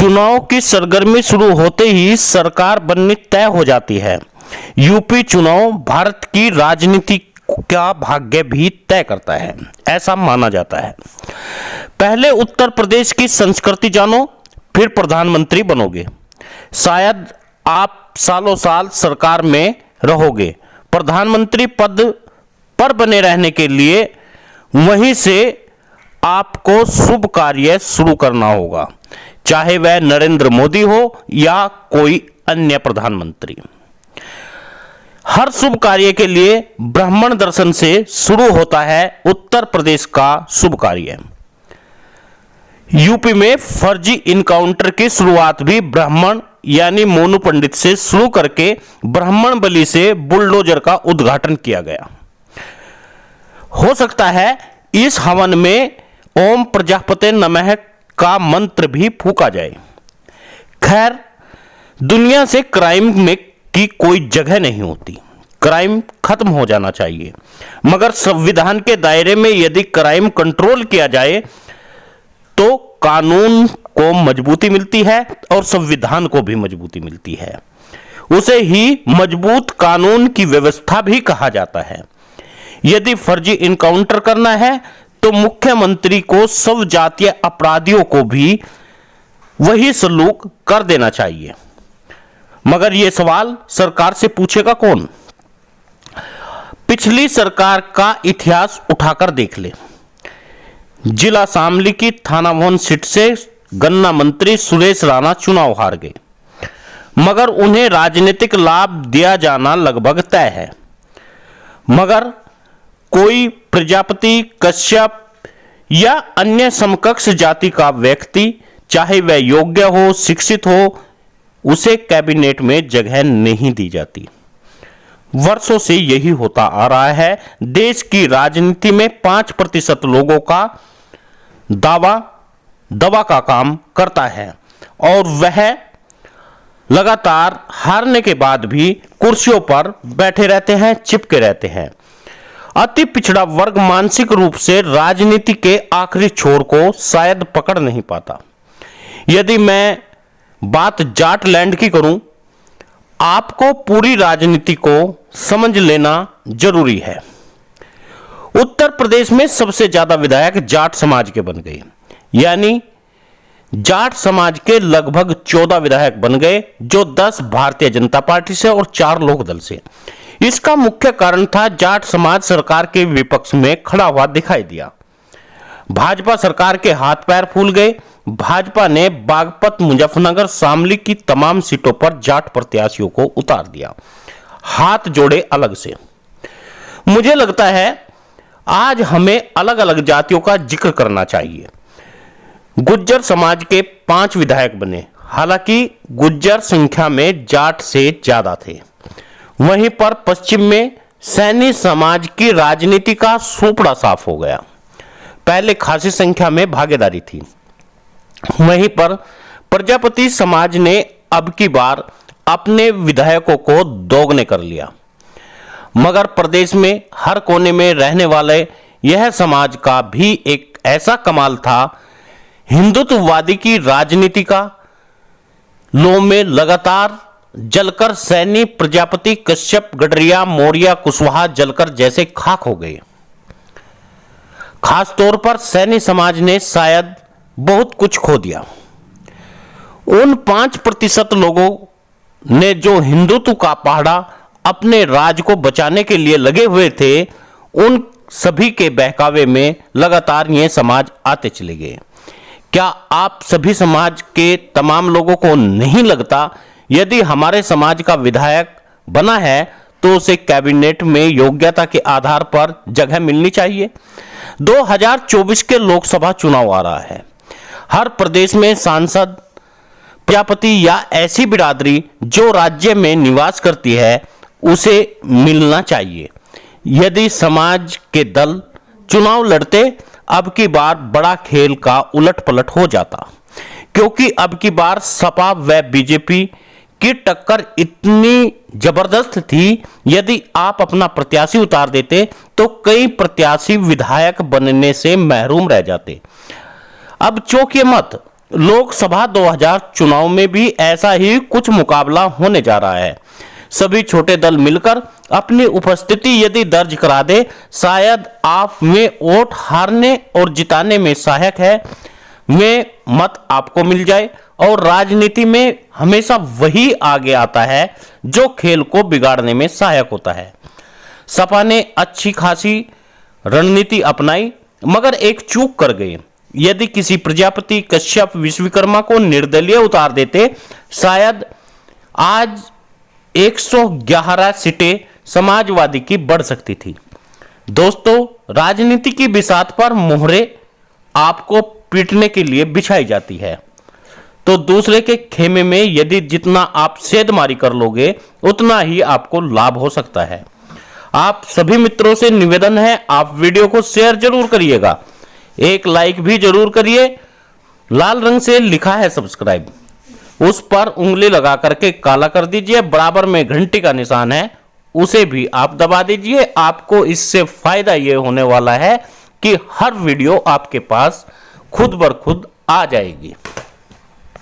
चुनाव की सरगर्मी शुरू होते ही सरकार बननी तय हो जाती है। यूपी चुनाव भारत की राजनीति का भाग्य भी तय करता है, ऐसा माना जाता है। पहले उत्तर प्रदेश की संस्कृति जानो, फिर प्रधानमंत्री बनोगे। शायद आप सालों साल सरकार में रहोगे। प्रधानमंत्री पद पर बने रहने के लिए वहीं से आपको शुभ कार्य शुरू करना होगा, चाहे वह नरेंद्र मोदी हो या कोई अन्य प्रधानमंत्री। हर शुभ कार्य के लिए ब्राह्मण दर्शन से शुरू होता है उत्तर प्रदेश का शुभ कार्य। यूपी में फर्जी इनकाउंटर की शुरुआत भी ब्राह्मण यानी मोनू पंडित से शुरू करके ब्राह्मण बलि से बुलडोजर का उद्घाटन किया गया। हो सकता है इस हवन में ओम प्रजापते नमः का मंत्र भी फूका जाए। खैर, दुनिया से क्राइम में की कोई जगह नहीं होती। क्राइम खत्म हो जाना चाहिए, मगर संविधान के दायरे में यदि क्राइम कंट्रोल किया जाए तो कानून को मजबूती मिलती है और संविधान को भी मजबूती मिलती है। उसे ही मजबूत कानून की व्यवस्था भी कहा जाता है। यदि फर्जी इनकाउंटर करना है तो मुख्यमंत्री को सब जातीय अपराधियों को भी वही सलूक कर देना चाहिए। मगर यह सवाल सरकार से पूछेगा कौन? पिछली सरकार का इतिहास उठाकर देख ले। जिला शामली की थाना भवन सीट से गन्ना मंत्री सुरेश राणा चुनाव हार गए, मगर उन्हें राजनीतिक लाभ दिया जाना लगभग तय है। मगर कोई प्रजापति, कश्यप या अन्य समकक्ष जाति का व्यक्ति, चाहे वह योग्य हो, शिक्षित हो, उसे कैबिनेट में जगह नहीं दी जाती। वर्षों से यही होता आ रहा है। देश की राजनीति में 5% लोगों का दवा का काम करता है और वह लगातार हारने के बाद भी कुर्सियों पर बैठे रहते हैं, चिपके रहते हैं। अति पिछड़ा वर्ग मानसिक रूप से राजनीति के आखिरी छोर को शायद पकड़ नहीं पाता। यदि मैं बात जाट लैंड की करूं, आपको पूरी राजनीति को समझ लेना जरूरी है। उत्तर प्रदेश में सबसे ज्यादा विधायक जाट समाज के बन गए, यानी जाट समाज के लगभग 14 विधायक बन गए, जो 10 भारतीय जनता पार्टी से और 4 लोक दल से। इसका मुख्य कारण था जाट समाज सरकार के विपक्ष में खड़ा हुआ दिखाई दिया। भाजपा सरकार के हाथ पैर फूल गए। भाजपा ने बागपत, मुजफ्फरनगर, शामली की तमाम सीटों पर जाट प्रत्याशियों को उतार दिया, हाथ जोड़े अलग से। मुझे लगता है आज हमें अलग अलग जातियों का जिक्र करना चाहिए। गुज्जर समाज के 5 विधायक बने, हालांकि गुज्जर संख्या में जाट से ज्यादा थे। वहीं पर पश्चिम में सैनी समाज की राजनीति का सूपड़ा साफ हो गया। पहले खासी संख्या में भागीदारी थी। वहीं पर प्रजापति समाज ने अब की बार अपने विधायकों को दोगुने कर लिया। मगर प्रदेश में हर कोने में रहने वाले यह समाज का भी एक ऐसा कमाल था, हिंदुत्ववादी की राजनीति का लो में लगातार जलकर सैनी, प्रजापति, कश्यप, गडरिया, मौर्य, कुशवाहा जलकर जैसे खाक हो गए। खास तौर पर सैनी समाज ने शायद बहुत कुछ खो दिया। उन 5% लोगों ने जो हिंदुत्व का पहाड़ा अपने राज को बचाने के लिए लगे हुए थे, उन सभी के बहकावे में लगातार ये समाज आते चले गए। क्या आप सभी समाज के तमाम लोगों को नहीं लगता यदि हमारे समाज का विधायक बना है तो उसे कैबिनेट में योग्यता के आधार पर जगह मिलनी चाहिए? 2024 के लोकसभा चुनाव आ रहा है। हर प्रदेश में सांसद, प्रजापति या ऐसी बिरादरी जो राज्य में निवास करती है उसे मिलना चाहिए। यदि समाज के दल चुनाव लड़ते, अब की बार बड़ा खेल का उलटपलट हो जाता, क्योंकि अब की बार सपा व बीजेपी की टक्कर इतनी जबरदस्त थी। यदि आप अपना प्रत्याशी उतार देते तो कई प्रत्याशी विधायक बनने से महरूम रह जाते। अब चौंकिए मत, लोकसभा 2000 चुनाव में भी ऐसा ही कुछ मुकाबला होने जा रहा है। सभी छोटे दल मिलकर अपनी उपस्थिति यदि दर्ज करा दे, शायद आप में वोट हारने और जिताने में सहायक है, में मत आपको मिल जाए। और राजनीति में हमेशा वही आगे आता है जो खेल को बिगाड़ने में सहायक होता है। सपा ने अच्छी खासी रणनीति अपनाई, मगर एक चूक कर गए। यदि किसी प्रजापति, कश्यप, विश्वकर्मा को निर्दलीय उतार देते, शायद आज 111 सीटें समाजवादी की बढ़ सकती थी। दोस्तों, राजनीति की बिसात पर मोहरे आपको पीटने के लिए बिछाई जाती है, तो दूसरे के खेमे में यदि जितना आप सेधमारी कर लोगे, उतना ही आपको लाभ हो सकता है। आप सभी मित्रों से निवेदन है, आप वीडियो को शेयर जरूर करिएगा, एक लाइक भी जरूर करिए। लाल रंग से लिखा है सब्सक्राइब, उस पर उंगली लगा करके काला कर दीजिए। बराबर में घंटी का निशान है, उसे भी आप दबा दीजिए। आपको इससे फायदा यह होने वाला है कि हर वीडियो आपके पास खुद ब खुद आ जाएगी।